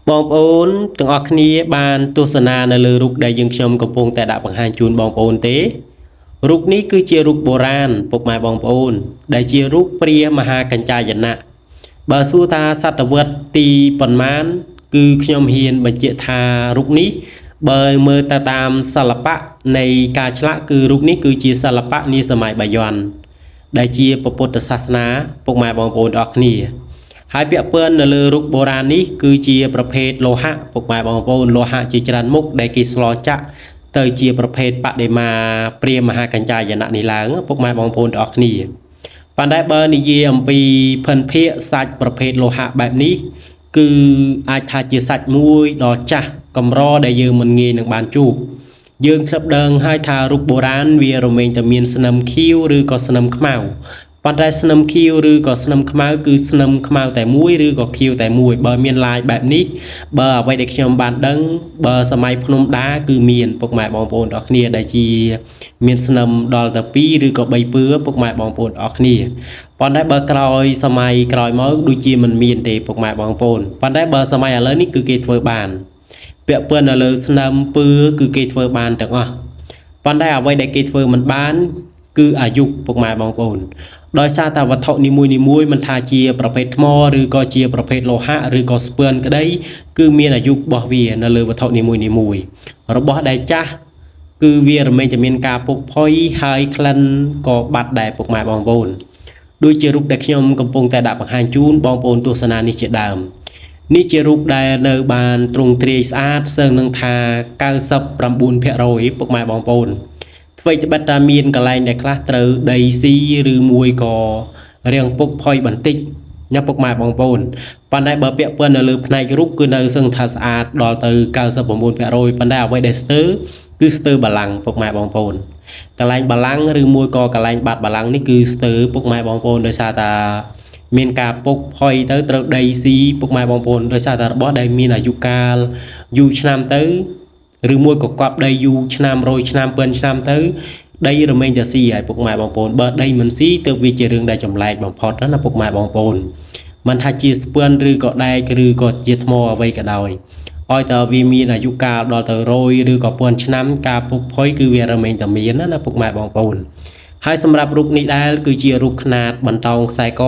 បងប្អូនទាំងអស់គ្នាបានទស្សនានៅលើរូបដែលយើងខ្ញុំកំពុងតែដាក់បង្ហាញជូនបងប្អូនទេរូបនេះគឺជារូបបុរាណពុកម៉ែបងប្អូនដែលជារូបព្រះមហាកញ្ចាយណៈបើសួរថាសតវត្សទីប៉ុន្មានគឺខ្ញុំហ៊ានបញ្ជាក់ថារូបនេះបើមើលទៅតាមសិល្បៈនៃការឆ្លាក់គឺរូបនេះគឺជាសិល្បៈនាសម័យបាយ័នដែលជាពុទ្ធសាសនាពុកម៉ែបងប្អូនអរគ្នាហើយពាក់ព័ន្ធនៅលើរូបបុរាណនេះគឺជាប្រភេទលោហៈពុកម៉ែបងប្អូនលោហៈជាច្រើនមុខដែលគេស្លចាក់ទៅជាប្រភេទបដិមាព្រះមហាកញ្ចាយណៈនេះឡើងពុកម៉ែបងប្អូនអរគ្នាប៉ុន្តែបើនិយាយអំពីភិនភាគសាច់ប្រភេទលោហៈបែបនេះគឺអាចថាជាសាច់មួយដ៏ចាស់កម្រដែលយើងមិនងាយនឹងបានជួបយើងធ្លាប់ដឹងហើយថារូបបុរាណវារមែងតែមានស្នឹមខៀវឬក៏ស្នឹមខ្មៅប៉ុន្តែស្នឹមខៀវឬក៏ស្នឹមខ្មៅគឺស្នឹមខ្មៅតែមួយឬក៏ខៀវតែមួយបើមានឡាយបែបនេះបើអ្វីដែលខ្ញុំបានដឹងបើសម័យភ្នំដាគឺមានពុកម៉ែបងប្អូនអរគ្នាដែលជាមានស្នឹមដល់ទៅ2ឬក៏3ពឿពុកម៉ែបងប្អូនអរគ្នាប៉ុន្តែបើក្រោយសម័យក្រោយមកដូចជាមិនមានទេពុកម៉ែបងប្អូនប៉ុន្តែបើសម័យឥឡូវនេះគឺគេធ្វើបានពាក់ព័ន្ធនៅលើស្នឹមពឿគឺគេធ្វើបានទាំងអស់ប៉ុន្តែអ្វីដែលគេធ្វើមិនបានគឺអាយុពុកម៉ែបងប្អូនដោយសារតែវត្ថុនីមួយមិនថាជាប្រភេទថ្មឬក៏ជាប្រភេទលោហៈឬក៏ស្ពាន់ក្តីគឺមានអាយុរបស់វានៅលើវត្ថុនីមួយរបស់ដែលចាស់គឺវារមែងតែមានការពុកផុយហើយក្លិនក៏បាត់ដែរពុកម៉ែបងប្អូនដូចជារូបដែលខ្ញុំកំពុងតែដាក់បង្ហាញជូនបងប្អូនទស្សនានេះជាដើមនេះជារូបដែលនៅបានទ្រង់ទ្រាយស្អាតសឹងនឹងថា99%ពុកម៉ែបងប្អូនអ្វីត្បិតតែមានកន្លែងដែលខ្លះត្រូវដីស៊ីឬមួយក៏រាងពុកផុយបន្តិចណាពុកម៉ែបងប្អូនប៉ុន្តែបើពាក់ព័ន្ធនៅលើផ្នែករូបគឺនៅសឹងថាស្អាតដល់ទៅ99%ប៉ុន្តែអ្វីដែលស្ទើរគឺស្ទើរបលាំងពុកម៉ែបងប្អូនកន្លែងបលាំងឬមួយក៏កន្លែងបាត់បលាំងនេះគឺស្ទើរពុកម៉ែបងប្អូនដោយសារតាមានការពុកផុយទៅត្រូវដីស៊ីពុកម៉ែបងប្អូនដោយសារតែរបស់ដែលមានអាយុកាលយូរឆ្នាំទៅឬមួយក៏កប់ដីយូរឆ្នាំ100ឆ្នាំ2ឆ្នាំទៅដីរមែងតែស៊ីហើយពុកម៉ែបងប្អូនបើដីមិនស៊ីទៅវាជារឿងដែលចម្លែកបំផុតណាពុកម៉ែបងប្អូនមិនថាជាស្ពាន់ឬក៏ដែកឬក៏ជាថ្មអ្វីក៏ដោយឲ្យតើវាមានអាយុកាលដល់ទៅ100ឬក៏1000ឆ្នាំការពុកផុយគឺវារមែងតែមានណាពុកម៉ែបងប្អូនហើយសម្រាប់រូបនេះដែលគឺជារូបខ្នាតបន្តោងខ្សែក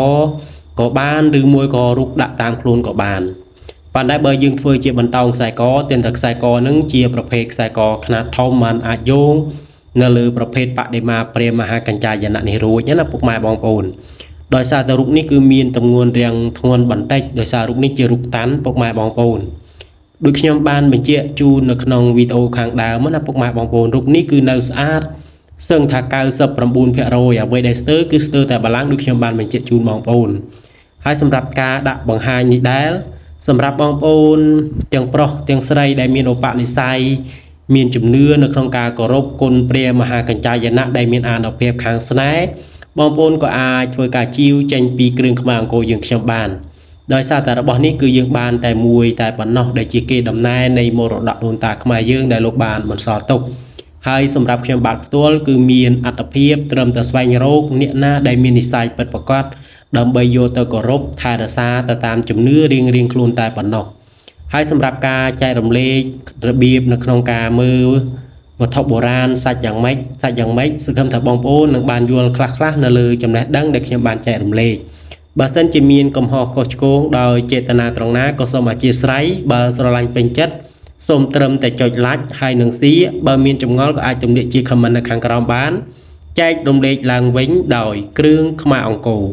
ក៏បានឬមួយក៏រូបដាក់តាមខ្លួនក៏បានប៉ុន្តែបើយើងធ្វើជាបន្តោងខ្សែកតែខ្សែកនឹងជាប្រភេទខ្សែកខ្នាតធំมันអាចយោងនៅលើប្រភេទបដិមាព្រះមហាកញ្ចាយណៈនេះរួចណាពុកម៉ែបងប្អូនដោយសារតែរូបនេះគឺមានទម្ងន់រាងធ្ងន់បន្តិចដោយសាររូបនេះជារូបតាន់ពុកម៉ែបងប្អូនដូចខ្ញុំបានបញ្ជាក់ជូននៅក្នុងវីដេអូខាងដើមណាពុកម៉ែបងប្អូនរូបនេះគឺនៅស្អាតសឹងថា99%អ្វីដែលស្ទើរគឺស្ទើរតែបលាំងដូចខ្ញុំបានបញ្ជាក់ជូនបងប្អូនហើយសម្រាប់ការដាក់បង្ហាញនេះដែរសម្រាប់បងប្អូនទាំងប្រុសទាំងស្រីដែលមានឧបនិស្ស័យមានជំនឿនៅក្នុងការគោរពគុណព្រះមហាកញ្ចាយណៈដែលមានអានុភាពខាងស្នេហ៍បងប្អូនក៏អាចធ្វើការជីវចេញពីគ្រឿងក្បាលអង្គរយើងខ្ញុំបានដោយសារតែរបស់នេះគឺយើងបានតែមួយតែប៉ុណ្ណោះដែលជាគេដំណើរនៃមរតកដូនតាខ្មែរយើងដែលលោកបានបន្សល់ទុកហើយសម្រាប់ខ្ញុំបាទផ្ទាល់គឺមានអត្ថភាពត្រឹមតែស្វែងរកអ្នកណាដែលមាននិស្ស័យពិតប្រាកដដើម្បីយកទៅគោរពថែរក្សាទៅតាមជំនឿរៀងៗខ្លួនតែប៉ុណ្ណោះហើយសម្រាប់ការចែករំលែករបៀបនៅក្នុងការមើលវត្ថុបុរាណសាច់យ៉ាងម៉េចសង្ឃឹមថាបងប្អូននឹងបានយល់ខ្លះនៅលើចំណេះដឹងដែលខ្ញុំបានចែករំលែកបើសិនជាមានកំហុសខុសឆ្គងដោយចេតនាត្រង់ណាក៏សូមអធិស្ឋានបើស្រឡាញ់ពេញចិត្តសូមត្រឹមតែចុច like ហើយនឹង share បើមានចម្ងល់ក៏អាចទំនាក់ជា comment នៅខាងក្រោមបានចែករំលែកឡើងវិញដោយគ្រឿងខ្មែរអង្គរ